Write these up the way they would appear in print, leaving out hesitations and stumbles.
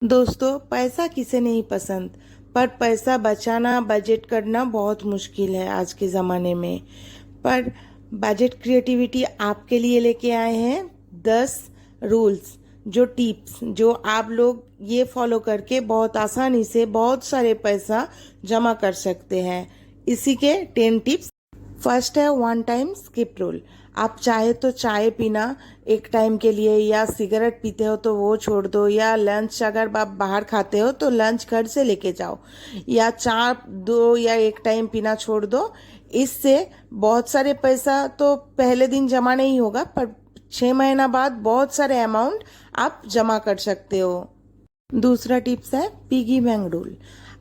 दोस्तों, पैसा किसे नहीं पसंद। पर पैसा बचाना, बजट करना बहुत मुश्किल है आज के ज़माने में। पर बजट क्रिएटिविटी आपके लिए लेके आए हैं 10 रूल्स, जो टिप्स जो आप लोग ये फॉलो करके बहुत आसानी से बहुत सारे पैसा जमा कर सकते हैं। इसी के 10 टिप्स। फर्स्ट है वन टाइम स्किप रूल। आप चाहे तो चाय पीना एक टाइम के लिए, या सिगरेट पीते हो तो वो छोड़ दो, या लंच अगर आप बाहर खाते हो तो लंच घर से लेके जाओ, या चाय दो या एक टाइम पीना छोड़ दो। इससे बहुत सारे पैसा तो पहले दिन जमा नहीं होगा, पर 6 महीना बाद बहुत सारे अमाउंट आप जमा कर सकते हो। दूसरा टिप्स है पिगी बैंक रूल।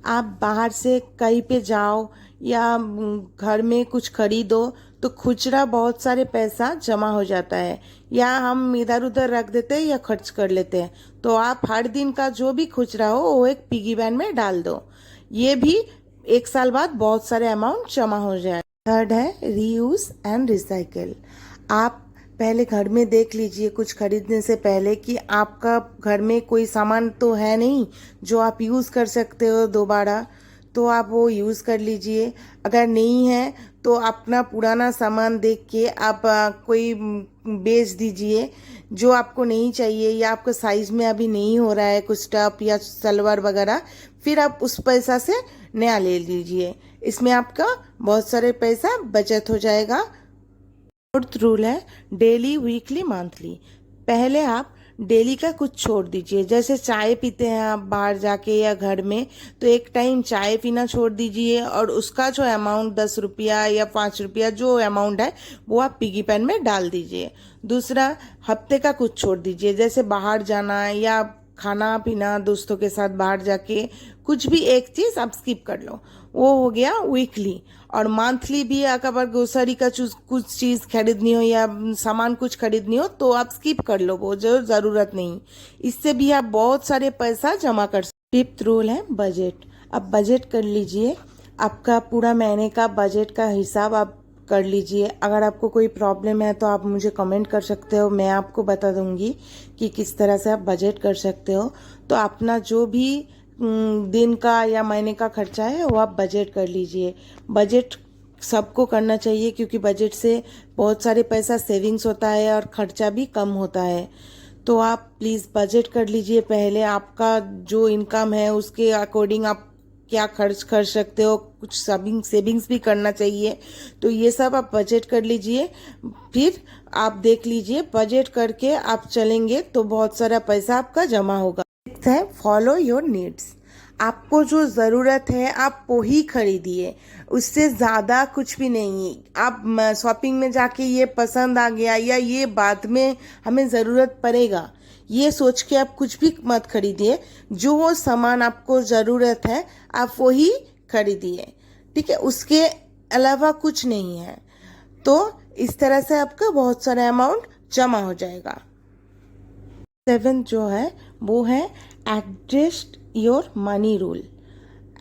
आप बाहर से कहीं पे जाओ या घर में कुछ खरीदो तो खुचरा बहुत सारे पैसा जमा हो जाता है, या हम इधर उधर रख देते हैं या खर्च कर लेते हैं। तो आप हर दिन का जो भी खुचरा हो वो एक पिगी बैंक में डाल दो। ये भी 1 साल बाद बहुत सारे अमाउंट जमा हो जाए। थर्ड है रीयूज एंड रिसाइकिल। आप पहले घर में देख लीजिए कुछ खरीदने से पहले कि आपका घर में कोई सामान तो है नहीं जो आप यूज़ कर सकते हो दोबारा, तो आप वो यूज़ कर लीजिए। अगर नहीं है तो अपना पुराना सामान देख के आप कोई बेच दीजिए जो आपको नहीं चाहिए, या आपको साइज़ में अभी नहीं हो रहा है कुछ टॉप या सलवार वगैरह, फिर आप उस पैसा से नया ले लीजिए। इसमें आपका बहुत सारे पैसा बचत हो जाएगा। फोर्थ रूल है डेली, वीकली, मंथली। पहले आप डेली का कुछ छोड़ दीजिए। जैसे चाय पीते हैं आप बाहर जाके या घर में, तो एक टाइम चाय पीना छोड़ दीजिए और उसका जो अमाउंट 10 रुपया या 5 रुपया जो अमाउंट है वो आप पिगी पैन में डाल दीजिए। दूसरा, हफ्ते का कुछ छोड़ दीजिए। जैसे बाहर जाना या खाना पीना दोस्तों के साथ बाहर जाके कुछ भी एक चीज़ आप स्किप कर लो, वो हो गया वीकली। और मंथली भी अगर ग्रोसरी का कुछ चीज़ खरीदनी हो या सामान कुछ खरीदनी हो तो आप स्किप कर लो, वो जो ज़रूरत नहीं। इससे भी आप बहुत सारे पैसा जमा कर सकते। फिफ्थ रूल है बजट। अब बजट कर लीजिए, आपका पूरा महीने का बजट का हिसाब आप कर लीजिए। अगर आपको कोई प्रॉब्लम है तो आप मुझे कमेंट कर सकते हो, मैं आपको बता दूंगी कि किस तरह से आप बजट कर सकते हो। तो अपना जो भी दिन का या महीने का खर्चा है वो आप बजट कर लीजिए। बजट सबको करना चाहिए क्योंकि बजट से बहुत सारे पैसा सेविंग्स होता है और खर्चा भी कम होता है। तो आप प्लीज़ बजट कर लीजिए। पहले आपका जो इनकम है उसके अकॉर्डिंग आप क्या खर्च कर सकते हो, कुछ सेविंग्स भी करना चाहिए। तो ये सब आप बजट कर लीजिए। फिर आप देख लीजिए, बजट करके आप चलेंगे तो बहुत सारा पैसा आपका जमा होगा। है फॉलो योर नीड्स। आपको जो ज़रूरत है आप वो ही खरीदिए, उससे ज़्यादा कुछ भी नहीं। आप शॉपिंग में जाके ये पसंद आ गया या ये बाद में हमें ज़रूरत पड़ेगा, ये सोच के आप कुछ भी मत खरीदिए। जो सामान आपको ज़रूरत है आप वो ही खरीदिए, ठीक है, उसके अलावा कुछ नहीं है। तो इस तरह से आपका बहुत सारा अमाउंट जमा हो जाएगा। 7 जो है वो है adjust your money rule.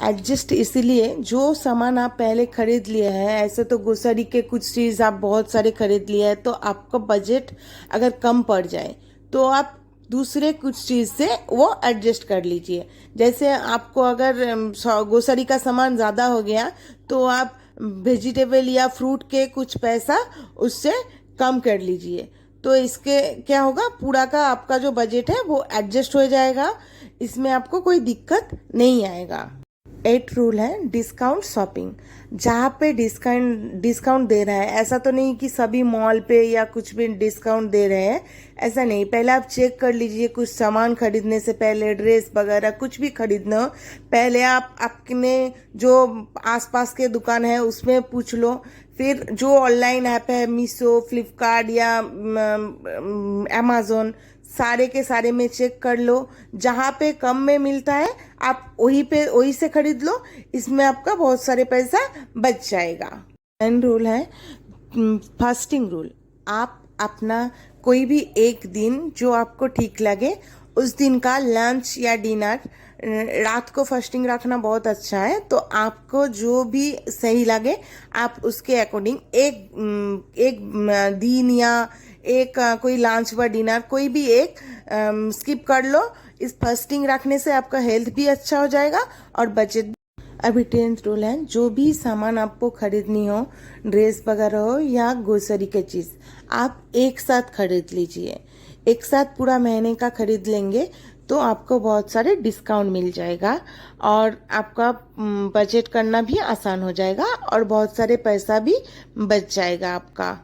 Adjust इसलिए जो सामान आप पहले खरीद लिए हैं, ऐसे तो ग्रोसरी के कुछ चीज़ आप बहुत सारे खरीद लिए हैं, तो आपका बजट अगर कम पड़ जाए तो आप दूसरे कुछ चीज़ से वो एडजस्ट कर लीजिए। जैसे आपको अगर ग्रोसरी का सामान ज़्यादा हो गया तो आप वेजिटेबल या फ्रूट के कुछ पैसा उससे कम कर लीजिए। तो इसके क्या होगा, पूरा का आपका जो बजट है वो एडजस्ट हो जाएगा, इसमें आपको कोई दिक्कत नहीं आएगा। 8 रूल है डिस्काउंट शॉपिंग। जहाँ पे डिस्काउंट दे रहा है, ऐसा तो नहीं कि सभी मॉल पे या कुछ भी डिस्काउंट दे रहे हैं, ऐसा नहीं। पहले आप चेक कर लीजिए, कुछ सामान खरीदने से पहले, ड्रेस वगैरह कुछ भी खरीदना हो, पहले आप अपने जो आसपास के दुकान है उसमें पूछ लो। फिर जो ऑनलाइन ऐप है मीशो, फ्लिपकार्ट या अमेज़न, सारे के सारे में चेक कर लो। जहाँ पे कम में मिलता है आप वही से खरीद लो, इसमें आपका बहुत सारे पैसा बच जाएगा। एंड रूल है फास्टिंग रूल। आप अपना कोई भी एक दिन जो आपको ठीक लगे उस दिन का लंच या डिनर, रात को फास्टिंग रखना बहुत अच्छा है, तो आपको जो भी सही लगे आप उसके अकॉर्डिंग एक दिन या एक कोई लंच व डिनर कोई भी एक स्किप कर लो, इस फास्टिंग रखने से आपका हेल्थ भी अच्छा हो जाएगा और बजट। अभी 10th रूल है, जो भी सामान आपको खरीदनी हो, ड्रेस वगैरह हो या ग्रोसरी की चीज़, आप एक साथ खरीद लीजिए। एक साथ पूरा महीने का खरीद लेंगे तो आपको बहुत सारे डिस्काउंट मिल जाएगा और आपका बजट करना भी आसान हो जाएगा और बहुत सारे पैसा भी बच जाएगा आपका।